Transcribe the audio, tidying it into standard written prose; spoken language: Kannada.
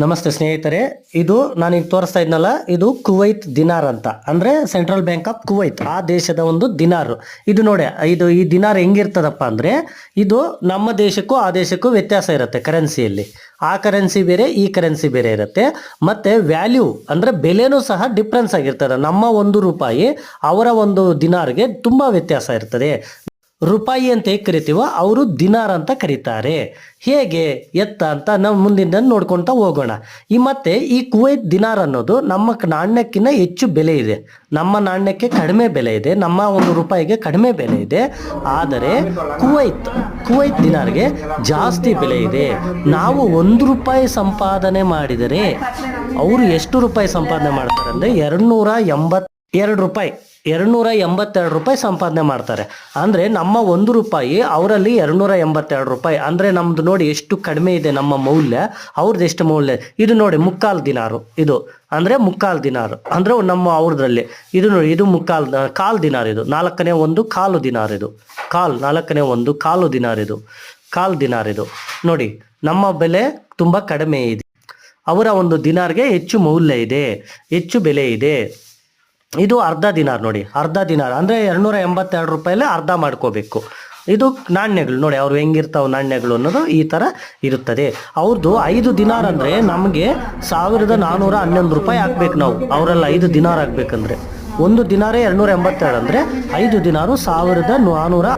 ನಮಸ್ತೆ ಸ್ನೇಹಿತರೆ, ಇದು ನಾನೀಗ ತೋರಿಸ್ತಾ ಇದ್ನಲ್ಲ, ಇದು ಕುವೈತ್ ದಿನಾರ್ ಅಂತ, ಅಂದರೆ ಸೆಂಟ್ರಲ್ ಬ್ಯಾಂಕ್ ಆಫ್ ಕುವೈತ್, ಆ ದೇಶದ ಒಂದು ದಿನಾರು. ಇದು ನೋಡಿ, ಈ ದಿನಾರ್ ಹೆಂಗಿರ್ತದಪ್ಪ ಅಂದರೆ, ಇದು ನಮ್ಮ ದೇಶಕ್ಕೂ ಆ ದೇಶಕ್ಕೂ ವ್ಯತ್ಯಾಸ ಇರುತ್ತೆ ಕರೆನ್ಸಿಯಲ್ಲಿ. ಆ ಕರೆನ್ಸಿ ಬೇರೆ, ಈ ಕರೆನ್ಸಿ ಬೇರೆ ಇರುತ್ತೆ. ಮತ್ತು ವ್ಯಾಲ್ಯೂ ಅಂದರೆ ಬೆಲೆನೂ ಸಹ ಡಿಫ್ರೆನ್ಸ್ ಆಗಿರ್ತದೆ. ನಮ್ಮ 1 ರೂಪಾಯಿ ಅವರ ಒಂದು ದಿನಾರ್ಗೆ ತುಂಬ ವ್ಯತ್ಯಾಸ ಇರ್ತದೆ. ರೂಪಾಯಿ ಅಂತ ಹೇಗೆ ಕರಿತೀವೋ ಅವರು ದಿನಾರ್ ಅಂತ ಕರೀತಾರೆ. ಹೇಗೆ ಎತ್ತ ಅಂತ ನಾವು ಮುಂದಿನ ನೋಡ್ಕೊಳ್ತಾ ಹೋಗೋಣ. ಮತ್ತೆ ಈ ಕುವೈತ್ ದಿನಾರ್ ಅನ್ನೋದು ನಮ್ಮ ನಾಣ್ಯಕ್ಕಿಂತ ಹೆಚ್ಚು ಬೆಲೆ ಇದೆ. ನಮ್ಮ ನಾಣ್ಯಕ್ಕೆ ಕಡಿಮೆ ಬೆಲೆ ಇದೆ, ನಮ್ಮ 1 ರೂಪಾಯಿಗೆ ಕಡಿಮೆ ಬೆಲೆ ಇದೆ. ಆದರೆ ಕುವೈತ್ ದಿನಾರ್ಗೆ ಜಾಸ್ತಿ ಬೆಲೆ ಇದೆ. ನಾವು 1 ರೂಪಾಯಿ ಸಂಪಾದನೆ ಮಾಡಿದರೆ ಅವರು ಎಷ್ಟು ರೂಪಾಯಿ ಸಂಪಾದನೆ ಮಾಡ್ತಾರೆ ಅಂದರೆ 282 ರೂಪಾಯಿ, 282 ರೂಪಾಯಿ ಸಂಪಾದನೆ ಮಾಡ್ತಾರೆ. ಅಂದರೆ ನಮ್ಮ 1 ರೂಪಾಯಿ ಅವರಲ್ಲಿ 282 ರೂಪಾಯಿ. ಅಂದರೆ ನಮ್ಮದು ನೋಡಿ ಎಷ್ಟು ಕಡಿಮೆ ಇದೆ ನಮ್ಮ ಮೌಲ್ಯ, ಅವ್ರದ್ದು ಎಷ್ಟು ಮೌಲ್ಯ. ಇದು ನೋಡಿ ಮುಕ್ಕಾಲು ದಿನಾರು, ಇದು ಅಂದರೆ ಮುಕ್ಕಾಲು ದಿನಾರು ಅಂದರೆ ನಮ್ಮ ಅವ್ರದ್ರಲ್ಲಿ. ಇದು ನೋಡಿ, ಇದು ಕಾಲು ದಿನಾರ್, ಇದು 4ನೇ 1 ಕಾಲು ದಿನಾರ್, ಇದು 4ನೇ 1 ಕಾಲು ದಿನಾರ್, ಇದು ಕಾಲು ದಿನಾರ್. ಇದು ನೋಡಿ ನಮ್ಮ ಬೆಲೆ ತುಂಬ ಕಡಿಮೆ ಇದೆ, ಅವರ ಒಂದು ದಿನಾರ್ಗೆ ಹೆಚ್ಚು ಮೌಲ್ಯ ಇದೆ, ಹೆಚ್ಚು ಬೆಲೆ ಇದೆ. ಇದು ಅರ್ಧ ದಿನಾರ್ ನೋಡಿ, ಅರ್ಧ ದಿನಾರ್ ಅಂದರೆ 282 ರೂಪಾಯಿಲೇ ಅರ್ಧ ಮಾಡ್ಕೋಬೇಕು. ಇದು ನಾಣ್ಯಗಳು ನೋಡಿ, ಅವ್ರು ಹೆಂಗಿರ್ತಾವೆ ನಾಣ್ಯಗಳು ಅನ್ನೋದು ಈ ಥರ ಇರುತ್ತದೆ. ಅವ್ರದ್ದು 5 ದಿನಾರ್ ಅಂದರೆ ನಮಗೆ 1411 ರೂಪಾಯಿ ಹಾಕ್ಬೇಕು ನಾವು. ಅವರೆಲ್ಲ 5 ದಿನಾರ್ ಹಾಕ್ಬೇಕಂದ್ರೆ 1 ದಿನಾರೇ 282 ಅಂದರೆ 5 ದಿನಾರು 1400